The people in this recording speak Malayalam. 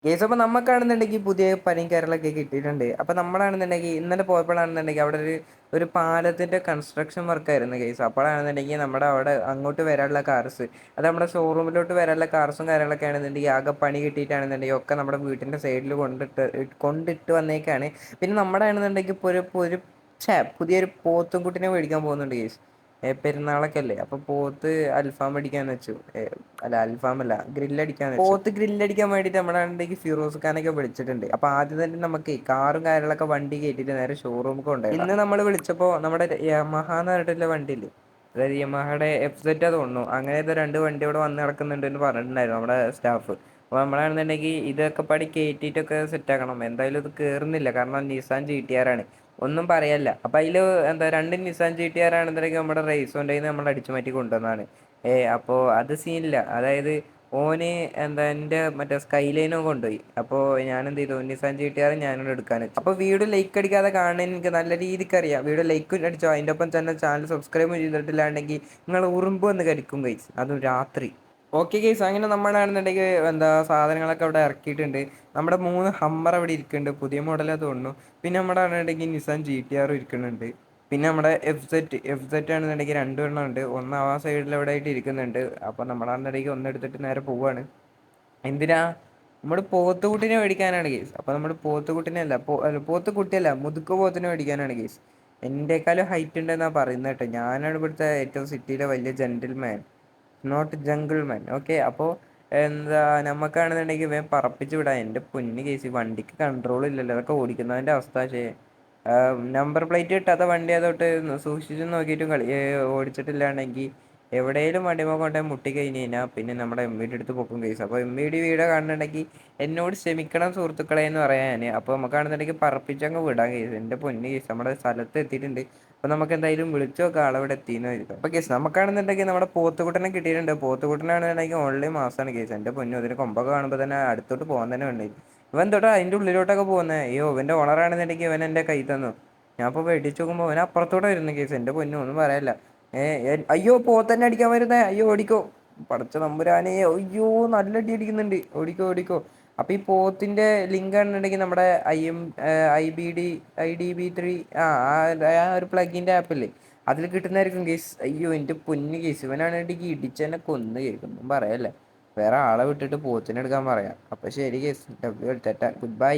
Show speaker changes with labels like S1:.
S1: കേസ് അപ്പോൾ നമുക്കാണെന്നുണ്ടെങ്കിൽ പുതിയ പനിയും കാര്യങ്ങളൊക്കെ കിട്ടിയിട്ടുണ്ട്. അപ്പോൾ നമ്മളാണെന്നുണ്ടെങ്കിൽ ഇന്നലെ പോയപ്പോഴാണെന്നുണ്ടെങ്കിൽ അവിടെ ഒരു പാലത്തിൻ്റെ കൺസ്ട്രക്ഷൻ വർക്കായിരുന്നു കേസ്. അപ്പോഴാണെന്നുണ്ടെങ്കിൽ നമ്മുടെ അവിടെ അങ്ങോട്ട് വരാനുള്ള കാർസ്, അത് നമ്മുടെ ഷോറൂമിലോട്ട് വരാനുള്ള കാർസും കാര്യങ്ങളൊക്കെ ആണെന്നുണ്ടെങ്കിൽ ആകെ പണി കിട്ടിയിട്ടാണെന്നുണ്ടെങ്കിൽ ഒക്കെ നമ്മുടെ വീട്ടിൻ്റെ സൈഡിൽ കൊണ്ടിട്ട് വന്നേക്കാണ്. പിന്നെ നമ്മുടെ ആണെന്നുണ്ടെങ്കിൽ പുതിയൊരു പോത്തും കുട്ടിനെ മേടിക്കാൻ പോകുന്നുണ്ട് കേസ്. പെരുന്നാളൊക്കെ അല്ലേ, അപ്പോൾ പോത്ത് അൽഫാം അടിക്കാന്ന് വെച്ചു. അല്ല അൽഫാമല്ല, ഗ്രില്ലടിക്കാന്ന് വെച്ചു. പോത്ത് ഗ്രില്ലടിക്കാൻ വേണ്ടിയിട്ട് നമ്മളാണെങ്കിൽ ഫിറോസ് ഖാനൊക്കെ വിളിച്ചിട്ടുണ്ട്. അപ്പോൾ ആദ്യം തന്നെ നമുക്ക് കാറും കാര്യങ്ങളൊക്കെ വണ്ടി കയറ്റിയിട്ട് നേരെ ഷോറൂമിൽ കൊണ്ടുപോയി. ഇന്ന് നമ്മൾ വിളിച്ചപ്പോൾ നമ്മുടെ യമഹ എന്ന് പറഞ്ഞിട്ടുള്ള വണ്ടിയില്ലേ, അതായത് യമഹയുടെ FZ തോന്നുന്നു, അങ്ങനത്തെ രണ്ട് വണ്ടി ഇവിടെ വന്ന് കിടക്കുന്നുണ്ട് എന്ന് പറഞ്ഞിട്ടുണ്ടായിരുന്നു നമ്മുടെ സ്റ്റാഫ്. അപ്പോൾ നമ്മളാണെന്നുണ്ടെങ്കിൽ ഇതൊക്കെ പടി കയറ്റിയിട്ടൊക്കെ സെറ്റാക്കണം. എന്തായാലും ഇത് കയറുന്നില്ല, കാരണം നിസാൻ GTR ആണ്, ഒന്നും പറയല്ല. അപ്പം അതിൽ എന്താ രണ്ട് നിസാൻ GTR ആണെന്നുണ്ടെങ്കിൽ നമ്മുടെ റേസോൻ്റെ നമ്മൾ അടിച്ചു മാറ്റി കൊണ്ടുവന്നതാണ്. അപ്പോൾ അത് സീനില്ല. അതായത് ഓന് എന്താ എൻ്റെ മറ്റേ സ്കൈലൈനോ കൊണ്ടുപോയി. അപ്പോൾ ഞാൻ എന്ത് ചെയ്തു, നിസാൻ GTR ഞാനോട് എടുക്കാൻ വെച്ചു. അപ്പോൾ വീഡിയോ ലൈക്ക് അടിക്കാതെ കാണാൻ എനിക്ക് നല്ല രീതിക്ക് അറിയാം. വീഡിയോ ലൈക്ക് അടിച്ചോ, അതിൻ്റെ ഒപ്പം തന്നെ ചാനൽ സബ്സ്ക്രൈബ് ചെയ്തിട്ടില്ലാണ്ടെങ്കിൽ നിങ്ങൾ ഉറുമ്പ് വന്ന് കരിക്കും ഗൈസ്, അതും രാത്രി. ഓക്കെ ഗൈസ്, അങ്ങനെ നമ്മളാണെന്നുണ്ടെങ്കിൽ എന്താ സാധനങ്ങളൊക്കെ അവിടെ ഇറക്കിയിട്ടുണ്ട്. നമ്മുടെ 3 ഹമ്മർ അവിടെ ഇരിക്കുന്നുണ്ട്, പുതിയ മോഡലാ തോന്നുന്നു. പിന്നെ നമ്മുടെ ആണെന്നുണ്ടെങ്കിൽ നിസാൻ GTR ഇരിക്കുന്നുണ്ട്. പിന്നെ നമ്മുടെ FZ ആണെന്നുണ്ടെങ്കിൽ 2 എണ്ണം ഉണ്ട്, ഒന്ന് ആ സൈഡിൽ എവിടെ ആയിട്ട് ഇരിക്കുന്നുണ്ട്. അപ്പോൾ നമ്മളാണെന്നുണ്ടെങ്കിൽ ഒന്ന് എടുത്തിട്ട് നേരെ പോവാണ്. എന്തിനാ? നമ്മൾ പോത്തുകുട്ടിനെ മേടിക്കാനാണ് കേസ്. അപ്പോൾ നമ്മൾ പോത്തുകുട്ടിനെ അല്ല, പോത്തുകുട്ടിയല്ല, മുതുക്ക് പോത്തിനെ മേടിക്കാനാണ് കേസ്. എൻ്റെക്കാളും ഹൈറ്റ് ഉണ്ടെന്നാണ് പറയുന്നത് കേട്ടോ. ഞാനാണ് ഇവിടുത്തെ ഏറ്റവും സിറ്റിയിലെ വലിയ gentleman, not jungle man. Okay, അപ്പോൾ എന്താ നമുക്കാണെന്നുണ്ടെങ്കിൽ വേഗം പറപ്പിച്ച് വിടാം. എൻ്റെ പൊന്ന് കേസ്, വണ്ടിക്ക് കൺട്രോൾ ഇല്ലല്ലോ, അതൊക്കെ ഓടിക്കുന്നതിൻ്റെ അവസ്ഥ. പക്ഷേ നമ്പർ പ്ലേറ്റ് കിട്ടാത്ത വണ്ടി അതൊട്ട് സൂക്ഷിച്ച് നോക്കിയിട്ടും ഓടിച്ചിട്ടില്ലാണ്ടെങ്കിൽ എവിടെയെങ്കിലും വണ്ടിമ കൊണ്ടേ മുട്ടി കഴിഞ്ഞ് കഴിഞ്ഞാൽ പിന്നെ നമ്മുടെ MVD എടുത്ത് പൊക്കും കേസ്. അപ്പോൾ MVD വീഡിയോ കാണുന്നുണ്ടെങ്കിൽ എന്നോട് ക്ഷമിക്കണം സുഹൃത്തുക്കളെ എന്ന് പറയാൻ. അപ്പോൾ നമുക്കാണെന്നുണ്ടെങ്കിൽ പറപ്പിച്ചങ്ങ് വിടാം കേസ്. എൻ്റെ പൊന്ന് കേസ്, നമ്മുടെ സ്ഥലത്ത് എത്തിയിട്ടുണ്ട്. അപ്പോൾ നമുക്ക് എന്തായാലും വിളിച്ചു നോക്കാം ആളവിടെ എത്തിയെന്ന് വരും. അപ്പോൾ കേസ് നമുക്കാണെന്നുണ്ടെങ്കിൽ നമ്മുടെ പോത്തുകുട്ടനെ കിട്ടിയിട്ടുണ്ട്. പോത്തുകുട്ടനാണെന്നുണ്ടെങ്കിൽ ഓൺലി മാസമാണ് കേസ്. എൻ്റെ പൊന്നു, അതിന് കൊമ്പൊക്കെ കാണുമ്പോൾ തന്നെ അടുത്തോട്ട് പോകാൻ തന്നെ വേണ്ടി. ഇവൻ തൊട്ട് അതിൻ്റെ ഉള്ളിലോട്ടൊക്കെ പോകുന്നത്. അയ്യോ, ഇവൻ്റെ ഓണറാണെന്നുണ്ടെങ്കിൽ ഇവൻ എൻ്റെ കൈ തന്നു. ഞാൻ അപ്പോൾ വെടിച്ച് നോക്കുമ്പോൾ അവൻ അപ്പുറത്തോടെ വരുന്ന കേസ്. എൻ്റെ പൊന്നു, ഒന്നും പറയാനില്ല. അയ്യോ, പോത്തന്നെ അടിക്കാൻ വരുന്നേ, അയ്യോ ഓടിക്കോ, പടച്ച നമ്പുരാനെ, അയ്യോ നല്ല അടി അടിക്കുന്നുണ്ട്, ഓടിക്കോ ഓടിക്കോ. അപ്പോൾ ഈ പോത്തിൻ്റെ ലിങ്ക് ആണെന്നുണ്ടെങ്കിൽ നമ്മുടെ IDB3 ആ ഒരു പ്ലഗിൻ്റെ ആപ്പില്ലേ, അതിൽ കിട്ടുന്നതായിരിക്കും കേസ്. അയ്യോ എൻ്റെ പൊന്ന് കേസ്, ഇവനാണെന്നുണ്ടെങ്കിൽ ഇടിച്ചെന്നെ കൊന്ന് കേൾക്കൊന്നും പറയല്ലേ. വേറെ ആളെ വിട്ടിട്ട് പോത്തിനെടുക്കാൻ പറയാം. അപ്പോൾ ശരി കേസ്, ഗുഡ് ബൈ.